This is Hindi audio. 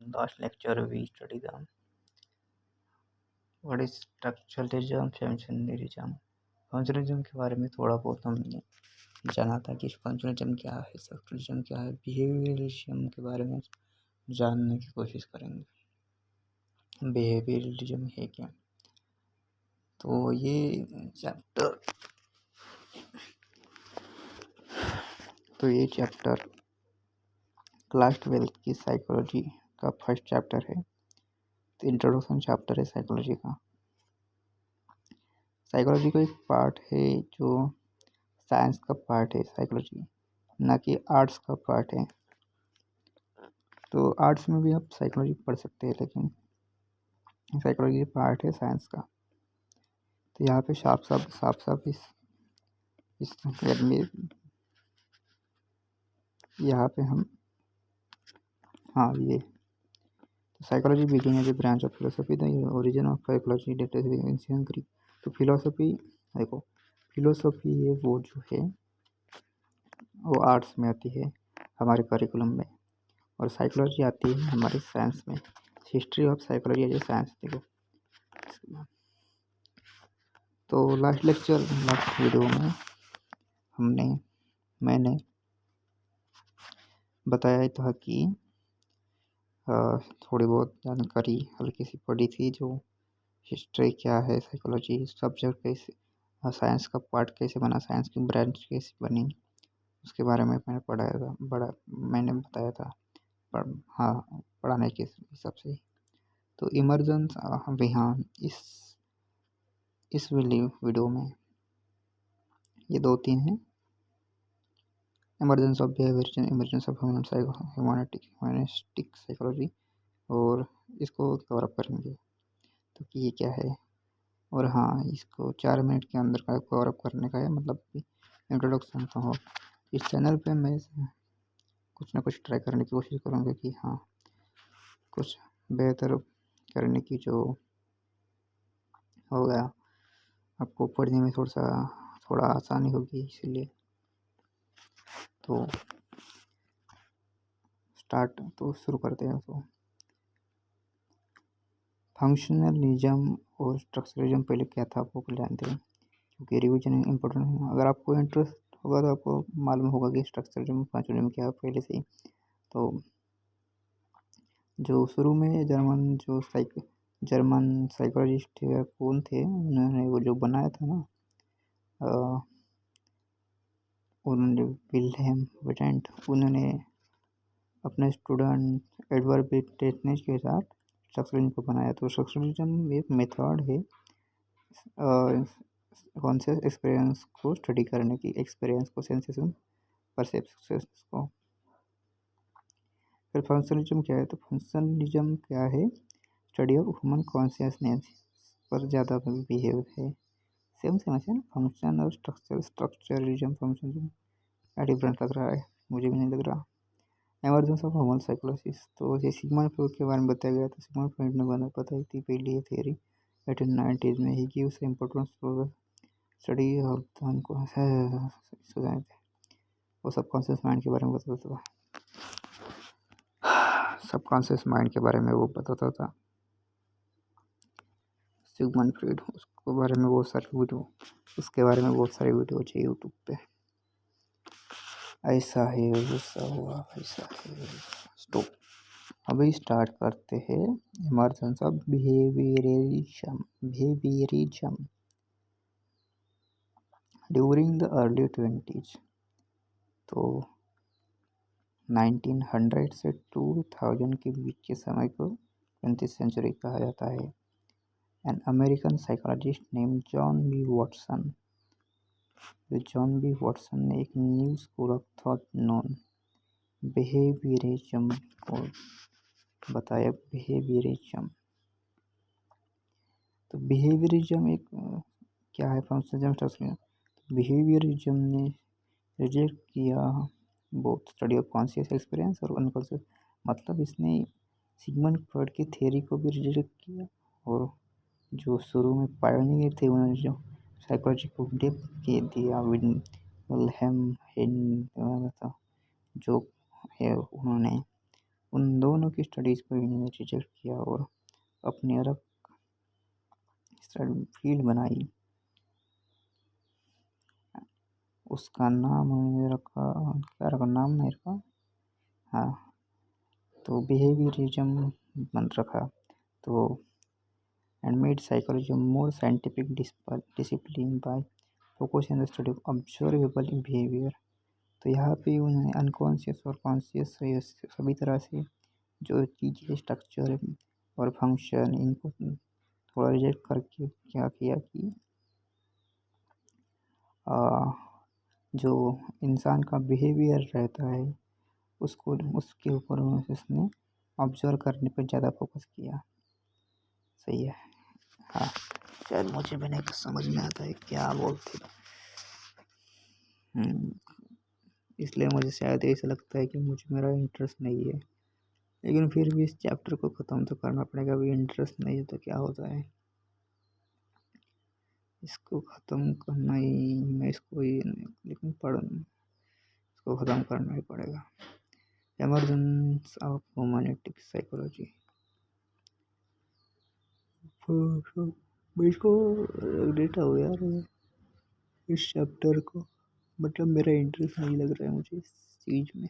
Last lecture we studied the what is structuralism, functionalism. Functionalism के बारे में थोड़ा बहुत हमने जाना था कि फंक्शनलिज्म क्या है, स्ट्रक्चरलिज्म क्या है। बिहेवियरलिज्म के बारे में जानने की कोशिश करेंगे। बिहेवियरलिज्म है क्या, तो ये चैप्टर क्लास 12 की साइकोलॉजी का फर्स्ट चैप्टर है। तो इंट्रोडक्शन चैप्टर है साइकोलॉजी का। साइकोलॉजी का एक पार्ट है जो साइंस का पार्ट है, साइकोलॉजी ना कि आर्ट्स का पार्ट है। तो आर्ट्स में भी आप साइकोलॉजी पढ़ सकते हैं, लेकिन साइकोलॉजी पार्ट है साइंस का। तो यहाँ पे साफ साफ इस यहाँ पे हम ये psychology begin as a branch of philosophy, the origin of psychology date is ancient Greek. तो फिलोसफी देखो, फिलोसफी है वो जो है वो आर्ट्स में आती है हमारे करिकुलम में, और साइकोलॉजी आती है हमारे साइंस में। History of psychology as a science देखो। तो लास्ट वीडियो में मैंने बताया था कि थोड़ी बहुत जानकारी हल्की सी पढ़ी थी, जो हिस्ट्री क्या है, साइकोलॉजी सब्जेक्ट कैसे, साइंस का पार्ट कैसे बना, साइंस की ब्रांच कैसे बनी, उसके बारे में मैंने मैंने बताया था पढ़ाने के हिसाब से। तो इमर्जेंस अभी इस वीडियो में ये 2-3 हैं। Emergence of behaviour, emergence of humanistic psychology, और इसको कवर अप करेंगे तो कि ये क्या है। और इसको 4 मिनट के अंदर का कवर अप करने का है, मतलब कि इंट्रोडक्शन तो हो। इस चैनल पे मैं कुछ ना कुछ ट्राई करने की कोशिश करूँगा कि कुछ बेहतर करने की जो होगा, आपको पढ़ने में थोड़ा आसानी होगी, इसीलिए। तो शुरू करते हैं। तो फंक्शनलिज्म और स्ट्रक्चरलिज्म पहले क्या था आपको जानते हैं, क्योंकि रिवीजन इम्पोर्टेंट है। अगर आपको इंटरेस्ट होगा तो आपको मालूम होगा कि स्ट्रक्चरलिज्म फंक्शनलिज्म क्या है पहले से ही। तो जो शुरू में जर्मन साइकोलॉजिस्ट कौन थे, उन्होंने वो जो बनाया था ना, उन्होंने विल्हेम विटेंट, उन्होंने अपने स्टूडेंट एडवर्ड बेटेनेज के साथ स्ट्रक्चरलिज्म को बनाया। तो स्ट्रक्चरलिज्म एक मेथड है कॉन्शियस एक्सपीरियंस को स्टडी करने की, एक्सपीरियंस को, सेंसेशन, परसेप्शंस को। फिर फंक्शनलिज्म क्या है, तो फंक्शनलिज्म क्या है, स्टडी ऑफ ह्यूमन कॉन्शियसनेस पर ज़्यादा बिहेव है। सेम है ना, फंक्शन और स्ट्रक्चरलिज्म, फंक्शनलिज्म क्या डिफरेंट लग रहा है, मुझे भी नहीं लग रहा। एमरजेंस ऑफ ह्यूमन साइकोलॉजिस, तो ये सिगमंड फ्रॉइड के बारे में बताया गया था। सिगमंड फ्रॉइड ने बताई थी पहली ये थियरी 1890s में। He gives importance for study of वो सबकॉन्शियस माइंड के बारे में बताता था। सबकॉन्शियस माइंड के बारे में वो बताता था सिगमंड फ्रॉइड। उसके बारे में बहुत सारी वीडियो चाहिए यूट्यूब पे। ऐसा है, वैसा हुआ, ऐसा है। स्टॉप, अभी स्टार्ट करते हैं। Emergence of behaviourism during the early 20s। तो 1900 से 2000 के बीच के समय को 20th सेंचुरी कहा जाता है। An American psychologist name John B Watson ने एक new school of thought non behaviourism को बताया। बिहेवियरिज्म, तो बिहेवियरिज्म एक क्या है, फंक्शनलिज्म। बिहेवियरिज्म ने रिजेक्ट किया both study of conscious experience और अनकॉन्शियस, मतलब इसने सिगमंड फ्रॉइड की थ्योरी को भी रिजेक्ट किया, और जो शुरू में पायोनियर थे उन्होंने जो साइकोलॉजी को डेप्थ के दिया, विल्हेम जो है उन्होंने उन दोनों की स्टडीज़ को इन्होंने रिजेक्ट किया और अपनी अलग फील्ड बनाई। उसका नाम उन्होंने रखा, क्या रखा नाम, नहीं रखा, हाँ, तो बिहेवियरिज्म बन रखा। तो and made psychology a more scientific discipline by focusing on the study of observable behavior। तो यहाँ पे उन्होंने अनकॉन्शियस और कॉन्शियस सभी तरह से जो चीज़ें स्ट्रक्चर और फंक्शन इनको थोड़ा रिजेक्ट करके क्या किया कि जो इंसान का बिहेवियर रहता है उसको उसके ऊपर उसने ऑब्जर्व करने पर ज़्यादा फोकस किया। सही है, हाँ, शायद मुझे भी नहीं समझ में आता है क्या बोलते हैं। इसलिए मुझे शायद ऐसा लगता है कि मुझे मेरा इंटरेस्ट नहीं है, लेकिन फिर भी इस चैप्टर को ख़त्म तो करना पड़ेगा। अभी इंटरेस्ट नहीं है तो क्या होता है, इसको ख़त्म करना ही, मैं इसको ही लेकिन इसको ख़त्म करना ही पड़ेगा। एमरजेंस ऑफ ह्यूमैनिटिक साइकोलॉजी, इसको डेटा हो यार इस चैप्टर को, मतलब मेरा इंटरेस्ट नहीं लग रहा है मुझे इस चीज़ में।